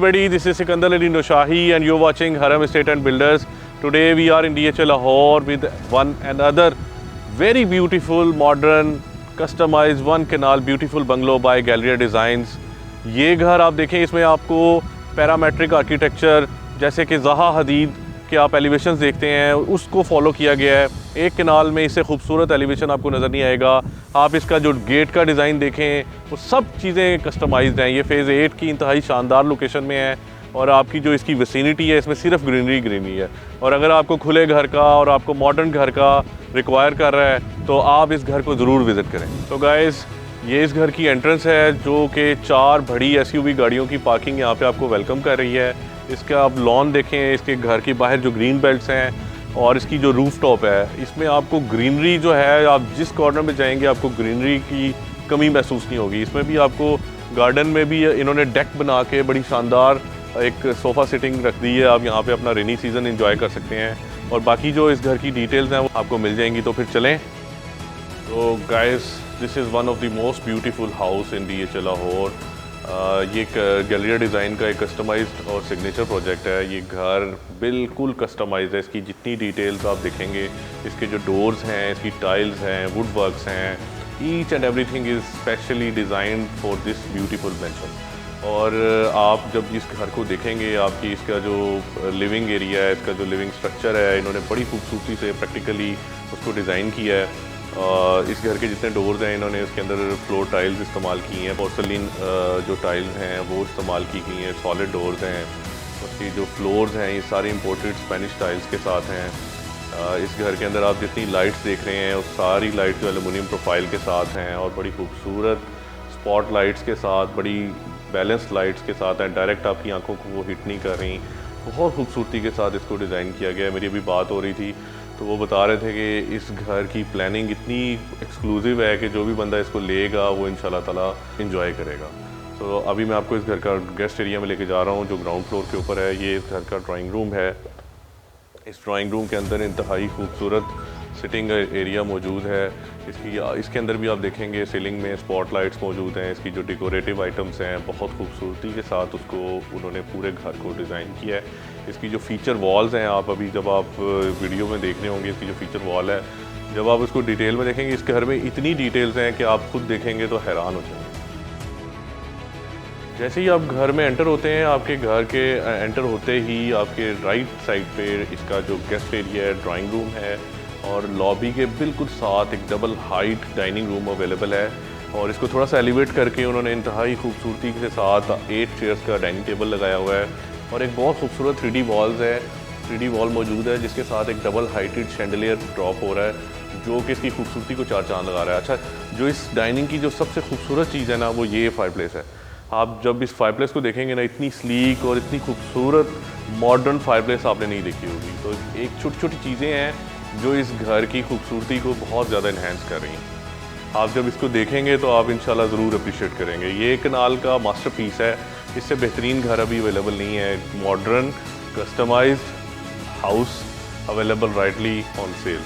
everybody, this is Sikandar Ali Noshahi and you're watching Haram Estate and Builders. Today we are in DHL Lahore with one another very beautiful, modern, customized, one canal beautiful bungalow by Galleria Designs. ये घर आप देखें, इसमें आपको parametric architecture जैसे कि ज़हा हदीद के आप एलिवेशंस देखते हैं उसको फॉलो किया गया है। एक कनाल में इससे खूबसूरत एलिवेशन आपको नज़र नहीं आएगा। आप इसका जो गेट का डिज़ाइन देखें वो सब चीज़ें कस्टमाइज्ड हैं। ये फ़ेज़ 8 की इंतहाई शानदार लोकेशन में है और आपकी जो इसकी विसिनिटी है इसमें सिर्फ ग्रीनरी है। और अगर आपको खुले घर का और आपको मॉडर्न घर का रिक्वायर कर रहा है तो आप इस घर को ज़रूर विज़िट करें। तो गाइज़, ये इस घर की एंट्रेंस है जो कि 4 बड़ी SUV गाड़ियों की पार्किंग यहाँ पे आपको वेलकम कर रही है। इसका आप लॉन देखें, इसके घर के बाहर जो ग्रीन बेल्ट्स हैं और इसकी जो रूफ टॉप है इसमें आपको ग्रीनरी जो है, आप जिस कॉर्नर में जाएंगे आपको ग्रीनरी की कमी महसूस नहीं होगी। इसमें भी आपको गार्डन में भी इन्होंने डेक बना के बड़ी शानदार एक सोफ़ा सिटिंग रख दी है। आप यहाँ पे अपना रेनी सीज़न एंजॉय कर सकते हैं और बाकी जो इस घर की डिटेल्स हैं वो आपको मिल जाएंगी। तो फिर चलें। तो guys, this is one of the most beautiful house in DHL Lahore. ये एक गैलरिया डिज़ाइन का एक कस्टमाइज्ड और सिग्नेचर प्रोजेक्ट है। ये घर बिल्कुल कस्टमाइज्ड है। इसकी जितनी डिटेल्स आप देखेंगे, इसके जो डोर्स हैं, इसकी टाइल्स हैं, वुड वर्क्स हैं, each and everything is specially designed for this beautiful mention. और आप जब इस घर को देखेंगे, आपकी इसका जो लिविंग एरिया है, इसका जो लिविंग स्ट्रक्चर है, इन्होंने बड़ी खूबसूरती से प्रैक्टिकली उसको डिज़ाइन किया है। इस घर के जितने डोर्स हैं इन्होंने उसके अंदर फ्लोर टाइल्स इस्तेमाल की हैं, पोर्सलिन जो टाइल्स हैं वो इस्तेमाल की गई हैं, सॉलिड डोर्स हैं। उसकी जो फ्लोर्स हैं ये सारी इंपोर्टेड स्पेनिश टाइल्स के साथ हैं। इस घर के अंदर आप जितनी लाइट्स देख रहे हैं वो सारी लाइट्स जो एलुमिनियम प्रोफाइल के साथ हैं और बड़ी खूबसूरत स्पॉट लाइट्स के साथ, बड़ी बैलेंस लाइट्स के साथ हैं। डायरेक्ट आपकी आंखों को वो हिट नहीं कर रही। बहुत खूबसूरती के साथ इसको डिज़ाइन किया गया है। मेरी अभी बात हो रही थी तो वो बता रहे थे कि इस घर की प्लानिंग इतनी एक्सक्लूसिव है कि जो भी बंदा इसको लेगा वो इंशाल्लाह ताला एंजॉय करेगा। तो अभी मैं आपको इस घर का गेस्ट एरिया में लेके जा रहा हूँ जो ग्राउंड फ्लोर के ऊपर है। ये इस घर का ड्राइंग रूम है। इस ड्राइंग रूम के अंदर इंतहाई खूबसूरत सिटिंग एरिया मौजूद है। इसके अंदर भी आप देखेंगे सीलिंग में स्पॉट लाइट्स मौजूद हैं। इसकी जो डेकोरेटिव आइटम्स हैं बहुत खूबसूरती के साथ उसको उन्होंने पूरे घर को डिज़ाइन किया है। इसकी जो फीचर वॉल्स हैं, आप अभी जब आप वीडियो में देख रहे होंगे, इसकी जो फीचर वॉल है, जब आप उसको डिटेल में देखेंगे, इस घर में इतनी डिटेल्स हैं कि आप खुद देखेंगे तो हैरान हो जाएंगे। जैसे ही आप घर में एंटर होते हैं, आपके घर के एंटर होते ही आपके राइट साइड पे इसका जो गेस्ट एरिया है, ड्राइंग रूम है और लॉबी के बिल्कुल साथ एक double height dining room available है। और इसको थोड़ा सा एलिवेट करके उन्होंने इंतहाई खूबसूरती के साथ 8 चेयर्स का डाइनिंग टेबल लगाया हुआ है और एक बहुत खूबसूरत 3D वॉल्स है, 3D वॉल मौजूद है जिसके साथ एक डबल हाइटेड शैंडलियर ड्रॉप हो रहा है जो कि इसकी खूबसूरती को 4 चांद लगा रहा है। अच्छा, जो इस डाइनिंग की जो सबसे खूबसूरत चीज़ है ना, वो ये फायरप्लेस है। आप जब इस फायरप्लेस को देखेंगे ना, इतनी स्लीक और इतनी खूबसूरत मॉडर्न फायरप्लेस आपने नहीं देखी होगी। तो एक छोटी छोटी चीज़ें हैं जो इस घर की खूबसूरती को बहुत ज़्यादा इन्हेंस कर रही हैं। आप जब इसको देखेंगे तो आप इंशाल्लाह ज़रूर अप्रिशिएट करेंगे। ये कनाल का मास्टरपीस है। इससे बेहतरीन घर अभी अवेलेबल नहीं है। Modern customised house available rightly on sale.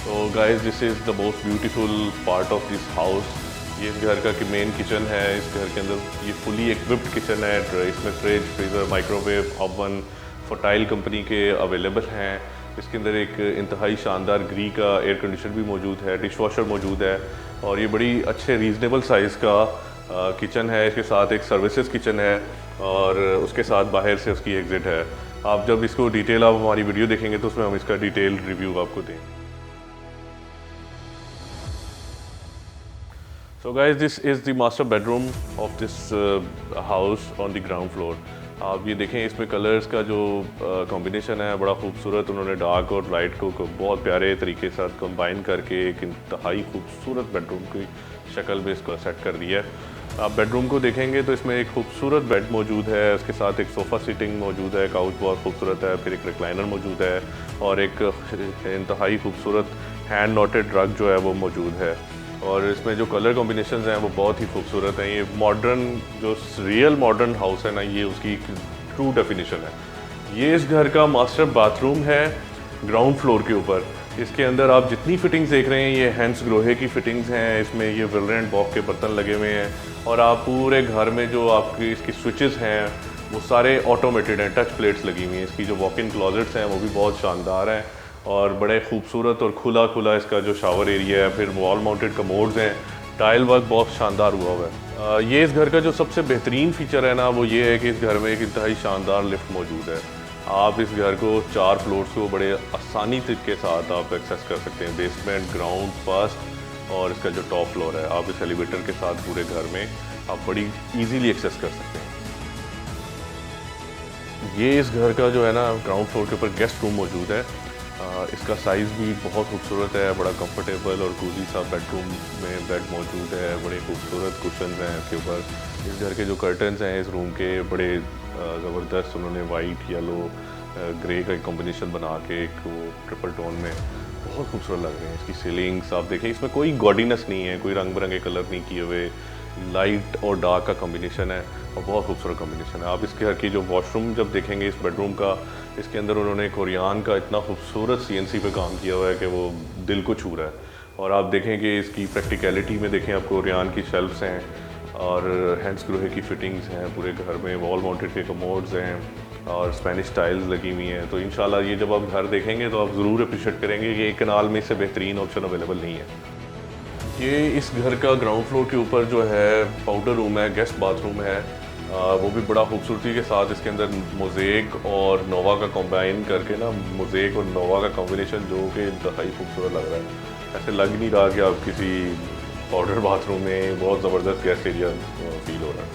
तो guys, this is the most beautiful part of this house. ये इस घर का मेन किचन है। इस घर के अंदर ये फुली इक्विप्ड किचन है। इसमें fridge, freezer, microwave, oven fertile company के अवेलेबल हैं। इसके अंदर एक इंतहाई शानदार ग्री का एयर कंडीशनर भी मौजूद है, डिशवॉशर मौजूद है और ये बड़ी अच्छे रीज़नेबल साइज़ का किचन है। इसके साथ एक सर्विसेज किचन है और उसके साथ बाहर से उसकी एग्ज़िट है। आप जब इसको डिटेल आप हमारी वीडियो देखेंगे तो उसमें हम इसका डिटेल रिव्यू आपको देंगे। So guys, this is the master bedroom of this house on the ground floor. आप ये देखें, इसमें कलर्स का जो कॉम्बिनेशन है बड़ा खूबसूरत। उन्होंने डार्क और लाइट को बहुत प्यारे तरीके के साथ कंबाइन करके एक इंतहाई खूबसूरत बेडरूम की शक्ल में इसको सेट कर दिया है। आप बेडरूम को देखेंगे तो इसमें एक खूबसूरत बेड मौजूद है। उसके साथ एक सोफ़ा सीटिंग मौजूद है, काउच बहुत खूबसूरत है, फिर एक रिक्लाइनर मौजूद है और एक इंतहाई खूबसूरत हैंड नॉटेड रग जो है वो मौजूद है। और इसमें जो कलर कॉम्बिनेशंस हैं वो बहुत ही खूबसूरत हैं। ये मॉडर्न जो रियल मॉडर्न हाउस है ना, ये उसकी ट्रू डेफिनेशन है। ये इस घर का मास्टर बाथरूम है ग्राउंड फ्लोर के ऊपर। इसके अंदर आप जितनी फिटिंग्स देख रहे हैं ये हैंस ग्रोहे की फिटिंग्स हैं, इसमें ये विलरेंट बॉक के बर्तन लगे हुए हैं और आप पूरे घर में जो आपकी इसकी स्विचेस हैं वो सारे ऑटोमेटेड हैं, टच प्लेट्स लगी हुई हैं। इसकी जो वॉक इन क्लॉजेट्स हैं वो भी बहुत शानदार हैं और बड़े खूबसूरत और खुला खुला इसका जो शावर एरिया है। फिर वॉल माउंटेड कमोड्स हैं, टाइल वर्क बहुत शानदार हुआ हुआ है। ये इस घर का जो सबसे बेहतरीन फीचर है ना वो ये है कि इस घर में एक इंतहाई शानदार लिफ्ट मौजूद है। आप इस घर को 4 फ्लोर्स को बड़े आसानी के साथ आप एक्सेस कर सकते हैं, बेसमेंट, ग्राउंड, फर्स्ट और इसका जो टॉप फ्लोर है। आप इस एलिवेटर के साथ पूरे घर में आप बड़ी इजीली एक्सेस कर सकते हैं। ये इस घर का जो है ना ग्राउंड फ्लोर के ऊपर गेस्ट रूम मौजूद है। इसका साइज़ भी बहुत खूबसूरत है, बड़ा कंफर्टेबल और कूजी सा बेडरूम में बेड मौजूद है। बड़े खूबसूरत कुशन्स हैं इसके ऊपर। इस घर के जो कर्टन्स हैं इस रूम के बड़े ज़बरदस्त, उन्होंने वाइट, येलो, ग्रे का एक कॉम्बिनेशन बना के एक वो ट्रिपल टोन में बहुत खूबसूरत लग रहे हैं। इसकी सीलिंग्स आप देखें, इसमें कोई गॉडीनेस नहीं है, कोई रंग बिरंगे कलर नहीं किए हुए, लाइट और डार्क का कॉम्बिनेशन है और बहुत खूबसूरत कॉम्बिनेशन है। आप इसके घर की जो वॉशरूम जब देखेंगे इस बेडरूम का, इसके अंदर उन्होंने कोरियान का इतना खूबसूरत CNC पे काम किया हुआ है कि वो दिल को छू रहा है। और आप देखें कि इसकी प्रैक्टिकलिटी में देखें, आप कोरियान की शेल्फ्स हैं और हैंड्स ग्रोहे की फिटिंग्स हैं पूरे घर में, वॉल माउंटेड के कमोड्स हैं और स्पेनिश टाइल्स लगी हुई हैं। तो इंशाल्लाह ये जब आप घर देखेंगे तो आप ज़रूर अप्रिशिएट करेंगे कि एक कनाल में इससे बेहतरीन ऑप्शन अवेलेबल नहीं है। ये इस घर का ग्राउंड फ्लोर के ऊपर जो है पाउडर रूम है, गेस्ट बाथरूम है। वो भी बड़ा खूबसूरती के साथ इसके अंदर मोज़ेक और नोवा का कॉम्बाइन करके ना, मोज़ेक और नोवा का कॉम्बिनेशन जो कि इंतहाई खूबसूरत लग रहा है। ऐसे लग नहीं रहा कि आप किसी पाउडर बाथरूम में बहुत ज़बरदस्त गेस्ट एरिया फील हो रहा है।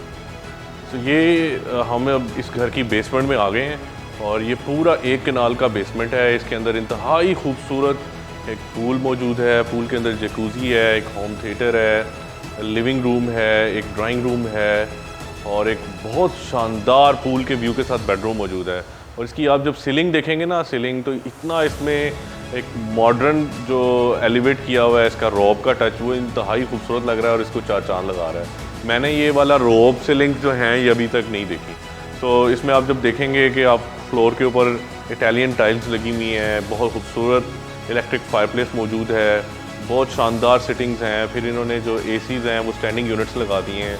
तो ये हम अब इस घर की बेसमेंट में आ गए हैं और ये पूरा 1 कनाल का बेसमेंट है। इसके अंदर इंतहाई खूबसूरत एक पूल मौजूद है, पूल के अंदर जकूज़ी है, एक होम थिएटर है, लिविंग रूम है, एक ड्राइंग रूम है और एक बहुत शानदार पूल के व्यू के साथ बेडरूम मौजूद है। और इसकी आप जब सीलिंग देखेंगे ना, सीलिंग तो इतना इसमें एक मॉडर्न जो एलिवेट किया हुआ है इसका रॉब का टच, वो इंतहाई खूबसूरत लग रहा है और इसको 4 चांद लगा रहा है। मैंने ये वाला रॉब सीलिंग जो हैं ये अभी तक नहीं देखी। तो इसमें आप जब देखेंगे कि आप फ्लोर के ऊपर इटालियन टाइल्स लगी हुई हैं, बहुत खूबसूरत इलेक्ट्रिक फायरप्लेस मौजूद है, बहुत शानदार सिटिंग्स हैं। फिर इन्होंने जो ACs हैं वो स्टैंडिंग यूनिट्स लगा दिए हैं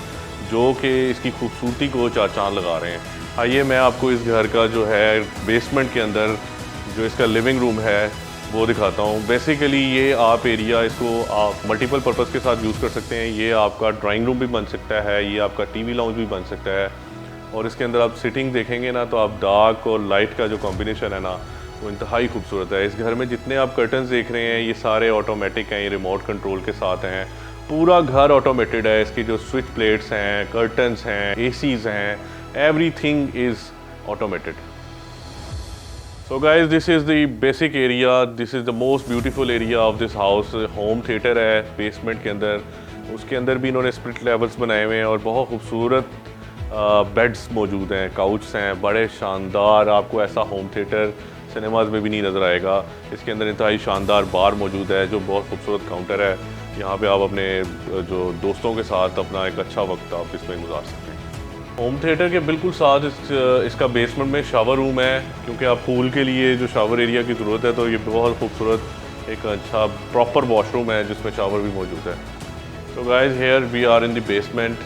जो कि इसकी खूबसूरती को 4 चांद लगा रहे हैं। आइए मैं आपको इस घर का जो है बेसमेंट के अंदर जो इसका लिविंग रूम है वो दिखाता हूँ। बेसिकली ये आप एरिया इसको आप मल्टीपल पर्पज़ के साथ यूज़ कर सकते हैं। ये आपका ड्राइंग रूम भी बन सकता है, ये आपका TV लाउंज भी बन सकता है। और इसके अंदर आप सिटिंग देखेंगे ना तो आप डार्क और लाइट का जो कॉम्बिनेशन है ना वो इंतहाई खूबसूरत है। इस घर में जितने आप कर्टन्स देख रहे हैं ये सारे ऑटोमेटिक हैं, ये रिमोट कंट्रोल के साथ हैं। पूरा घर ऑटोमेटेड है। इसकी जो स्विच प्लेट्स हैं, कर्टन्स हैं, ACs हैं, everything is automated. So guys, this is the basic area. This is the most beautiful area of this house. Home theatre है बेसमेंट के अंदर, उसके अंदर भी इन्होंने स्प्लिट लेवल्स बनाए हुए हैं और बहुत खूबसूरत बेड्स मौजूद हैं, काउच हैं, बड़े शानदार। आपको ऐसा होम थिएटर सिनेमाज में भी नहीं नज़र आएगा। इसके अंदर इंतहाई शानदार बार मौजूद है जो बहुत खूबसूरत काउंटर है। यहाँ पे आप अपने जो दोस्तों के साथ अपना एक अच्छा वक्त आप इसमें गुजार सकते हैं। होम थिएटर के बिल्कुल साथ इसका बेसमेंट में शावर रूम है, क्योंकि आप पूल के लिए जो शावर एरिया की ज़रूरत है तो ये बहुत खूबसूरत एक अच्छा प्रॉपर वॉशरूम है जिसमें शावर भी मौजूद है। तो guys, here we are in the basement.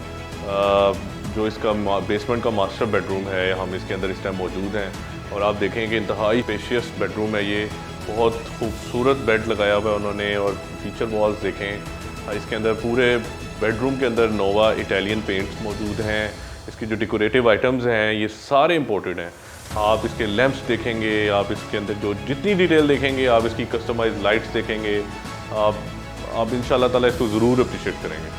जो इसका बेसमेंट का मास्टर बेडरूम है, हम इसके अंदर इस टाइम मौजूद हैं और आप देखें कि इंतहाई स्पेशियस बेडरूम है। ये बहुत खूबसूरत बेड लगाया हुआ है उन्होंने और फीचर वॉल्स देखें। इसके अंदर पूरे बेडरूम के अंदर नोवा इटालियन पेंट्स मौजूद हैं। इसकी जो डेकोरेटिव आइटम्स हैं ये सारे इंपोर्टेड हैं। आप इसके लैंप्स देखेंगे, आप इसके अंदर जो जितनी डिटेल देखेंगे, आप इसकी कस्टमाइज लाइट्स देखेंगे, आप इंशाल्लाह ताला इसको ज़रूर अप्रिशिएट करेंगे।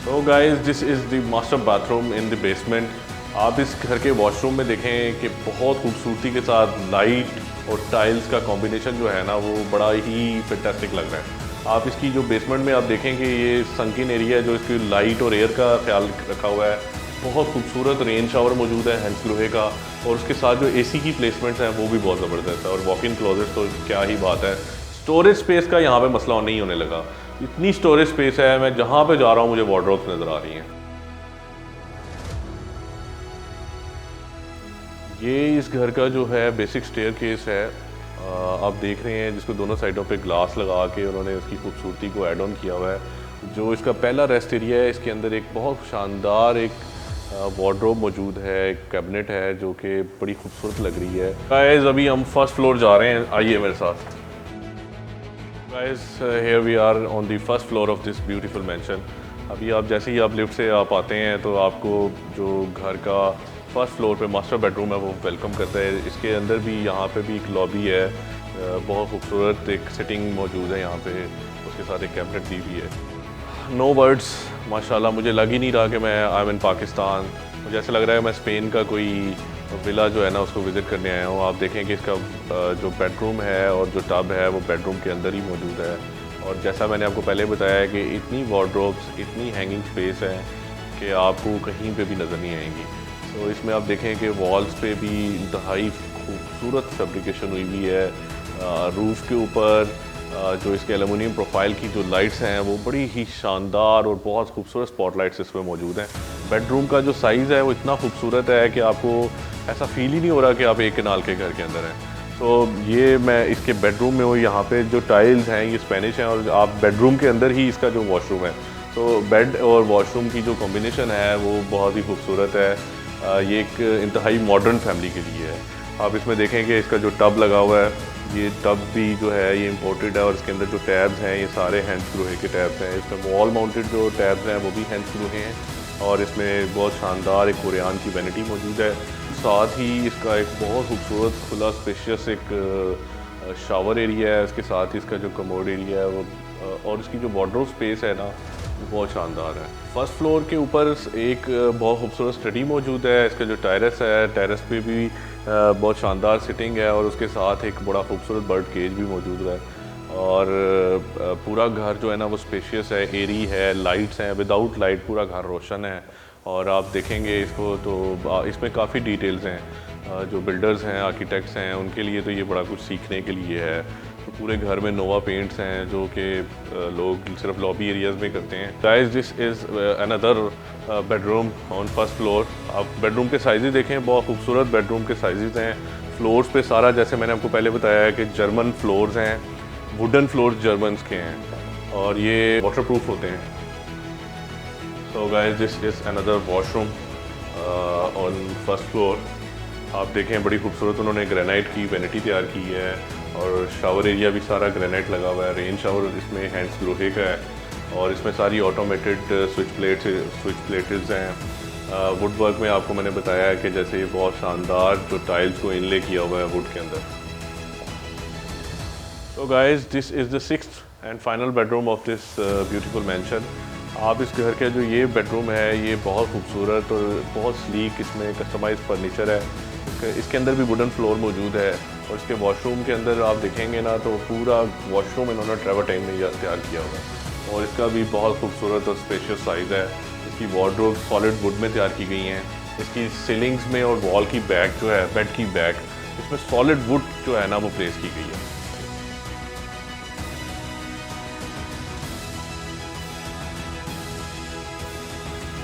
तो guys, this is the master bathroom in the basement. आप इस घर के वॉशरूम में देखें कि बहुत खूबसूरती के साथ लाइट और टाइल्स का कॉम्बिनेशन जो है ना वो बड़ा ही फैंटास्टिक लग रहा है। आप इसकी जो बेसमेंट में आप देखेंगे ये संकिन एरिया है जो इसकी लाइट और एयर का ख्याल रखा हुआ है। बहुत खूबसूरत रेन शावर मौजूद है हैंड्स ग्रोहे का, और उसके साथ जो AC की प्लेसमेंट्स हैं वो भी बहुत ज़बरदस्त है। और वॉक इन क्लोजेट तो क्या ही बात है। स्टोरेज स्पेस का यहाँ पे मसला नहीं होने लगा, इतनी स्टोरेज स्पेस है। मैं जहाँ पे जा रहा हूँ मुझे वार्डरोब्स नज़र आ रही हैं। ये इस घर का जो है बेसिक स्टेयर केस है। आप देख रहे हैं जिसको दोनों साइडों पे ग्लास लगा के उन्होंने उसकी खूबसूरती को ऐड ऑन किया हुआ है। जो इसका पहला रेस्ट एरिया है, इसके अंदर एक बहुत शानदार एक वार्डरोब मौजूद है, एक कैबिनेट है जो कि बड़ी खूबसूरत लग रही है। गाइस अभी हम फर्स्ट फ्लोर जा रहे हैं, आइए मेरे साथ। Guys here we are on the first floor of this beautiful mansion. अभी आप जैसे ही आप लिफ्ट से आप आते हैं तो आपको जो घर का फर्स्ट फ्लोर पे मास्टर बेडरूम है वो वेलकम करता है। इसके अंदर भी यहाँ पे भी एक लॉबी है, बहुत खूबसूरत एक सिटिंग मौजूद है यहाँ पे, उसके साथ एक कैबिनेट दी हुई है। नो वर्ड्स, माशाल्लाह मुझे लग ही नहीं रहा कि मैं आई एम इन पाकिस्तान। मुझे ऐसा लग रहा है मैं स्पेन का कोई विला जो है ना उसको विज़िट करने आया हूँ। आप देखें कि इसका जो बेडरूम है और जो टब है वो बेडरूम के अंदर ही मौजूद है। और जैसा मैंने आपको पहले बताया है कि इतनी वार्डरोब्स, इतनी हैंगिंग स्पेस है कि आपको कहीं पे भी नज़र नहीं आएंगी। तो इसमें आप देखें कि वॉल्स पे भी इंतहाई खूबसूरत फैब्रिकेशन हुई हुई है। रूफ़ के ऊपर जो इसके एलुमिनियम प्रोफाइल की जो लाइट्स हैं वो बड़ी ही शानदार और बहुत खूबसूरत स्पॉटलाइट्स इसमें मौजूद हैं। बेडरूम का जो साइज़ है वो इतना खूबसूरत है कि आपको ऐसा फील ही नहीं हो रहा कि आप एक कनाल के घर के अंदर हैं। तो ये मैं इसके बेडरूम में हूँ, यहाँ पे जो टाइल्स हैं ये स्पेनिश हैं और आप बेडरूम के अंदर ही इसका जो वॉशरूम है, तो बेड और वॉशरूम की जो कॉम्बिनेशन है वो बहुत ही खूबसूरत है। ये एक इंतहाई मॉडर्न फैमिली के लिए है। आप इसमें देखें कि इसका जो टब लगा हुआ है, ये टब भी जो है ये इम्पोर्टेड है और इसके अंदर जो टैब्स हैं ये सारे हैंड स्क्रू के टैब्स हैं। इसमें वॉल माउंटेड जो टैब्स हैं वो भी हैंड स्क्रू हैं और इसमें बहुत शानदार एक कोरियान की वैनिटी मौजूद है। साथ ही इसका एक बहुत खूबसूरत खुला स्पेशियस एक शावर एरिया है, उसके साथ ही इसका जो कमोड एरिया है वो और इसकी जो वार्डरोब स्पेस है ना वो बहुत शानदार है। फर्स्ट फ्लोर के ऊपर एक बहुत खूबसूरत स्टडी मौजूद है। इसका जो टेरेस है, टेरेस पे भी बहुत शानदार सिटिंग है और उसके साथ एक बड़ा खूबसूरत बर्ड केज भी मौजूद है। और पूरा घर जो है ना वो स्पेशियस है, एरी है, लाइट्स हैं, विदाउट लाइट पूरा घर रोशन है। और आप देखेंगे इसको तो इसमें काफ़ी डिटेल्स हैं। जो बिल्डर्स हैं, आर्किटेक्ट्स हैं, उनके लिए तो ये बड़ा कुछ सीखने के लिए है। तो पूरे घर में नोवा पेंट्स हैं जो कि लोग सिर्फ लॉबी एरियाज़ में करते हैं। Guys this is another bedroom on first floor. आप बेडरूम के साइज़ देखें, बहुत खूबसूरत बेडरूम के साइज़ हैं। फ्लोर्स पे सारा जैसे मैंने आपको पहले बताया है कि जर्मन फ्लोर्स हैं, वुडन फ्लोर्स जर्मन्स के हैं और ये वाटरप्रूफ होते हैं। So guys this is another washroom on first floor. आप देखें बड़ी खूबसूरत उन्होंने ग्रेनाइट की वैनिटी तैयार की है और शावर एरिया भी सारा ग्रेनाइट लगा हुआ है। रेन शावर इसमें हैंड्स लोहे का है और इसमें सारी ऑटोमेटेड स्विच प्लेट्स हैं। वुड वर्क में आपको मैंने बताया है कि जैसे ये बहुत शानदार जो टाइल्स को इनले किया हुआ है वुड के अंदर। तो guys this is the 6th and final bedroom of this beautiful mention. आप इस घर का जो ये बेडरूम है ये बहुत खूबसूरत और बहुत स्लीक, इसमें कस्टमाइज फर्नीचर है। इसके अंदर भी वुडन फ्लोर मौजूद है और इसके वॉशरूम के अंदर आप देखेंगे ना तो पूरा वॉशरूम इन्होंने ट्रेवरटाइन में तैयार किया हुआ है और इसका भी बहुत खूबसूरत और स्पेशियस साइज़ है। इसकी वार्डरोब सॉलिड वुड में तैयार की गई हैं। इसकी सीलिंग्स में और वॉल की बैक जो है, बेड की बैक, इसमें सॉलिड वुड जो है ना वो प्लेस की गई है।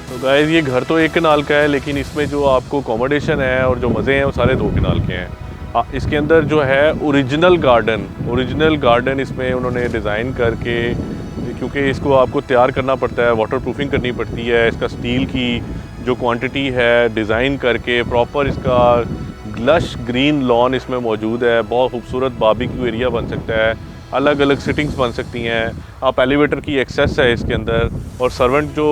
तो गाइस ये घर तो एक कनाल का है लेकिन इसमें जो आपको अकोमोडेशन है और जो मज़े हैं वो सारे 2 कनाल के हैं। इसके अंदर जो है ओरिजिनल गार्डन इसमें उन्होंने डिज़ाइन करके, क्योंकि इसको आपको तैयार करना पड़ता है, वाटर प्रूफिंग करनी पड़ती है, इसका स्टील की जो क्वांटिटी है डिज़ाइन करके प्रॉपर इसका लश ग्रीन लॉन इसमें मौजूद है। बहुत खूबसूरत बारबेक्यू एरिया बन सकता है, अलग अलग सिटिंग्स बन सकती हैं। आप एलिवेटर की एक्सेस है इसके अंदर और सर्वेंट जो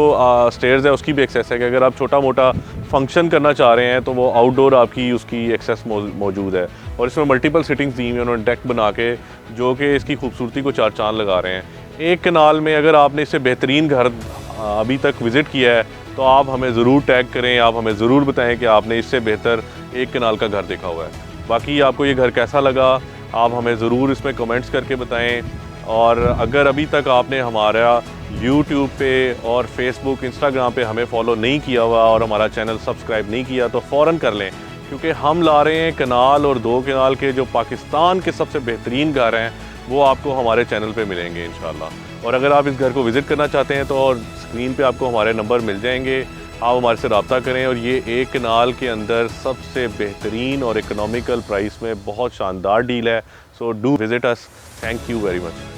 स्टेयर्स है उसकी भी एक्सेस है कि अगर आप छोटा मोटा फंक्शन करना चाह रहे हैं तो वो आउटडोर आपकी उसकी एक्सेस मौजूद है। और इसमें मल्टीपल सिटिंग्स दी हुई हैं उन्होंने डेक बना के, जो कि इसकी खूबसूरती को 4 चांद लगा रहे हैं। एक कनाल में अगर आपने इससे बेहतरीन घर अभी तक विज़िट किया है तो आप हमें ज़रूर टैग करें, आप हमें ज़रूर बताएं कि आपने इससे बेहतर एक कनाल का घर देखा हुआ है। बाकी आपको ये घर कैसा लगा आप हमें ज़रूर इसमें कमेंट्स करके बताएं। और अगर अभी तक आपने हमारा YouTube पे और Facebook, Instagram पे हमें फॉलो नहीं किया हुआ और हमारा चैनल सब्सक्राइब नहीं किया तो फ़ौरन कर लें, क्योंकि हम ला रहे हैं कनाल और 2 कनाल के जो पाकिस्तान के सबसे बेहतरीन घर हैं वो आपको हमारे चैनल पे मिलेंगे इंशाल्लाह। और अगर आप इस घर को विज़िट करना चाहते हैं तो और स्क्रीन पे आपको हमारे नंबर मिल जाएंगे, आप हमारे से रब्ता करें। और ये एक कनाल के अंदर सबसे बेहतरीन और इकोनॉमिकल प्राइस में बहुत शानदार डील है। So do visit us. Thank you very much.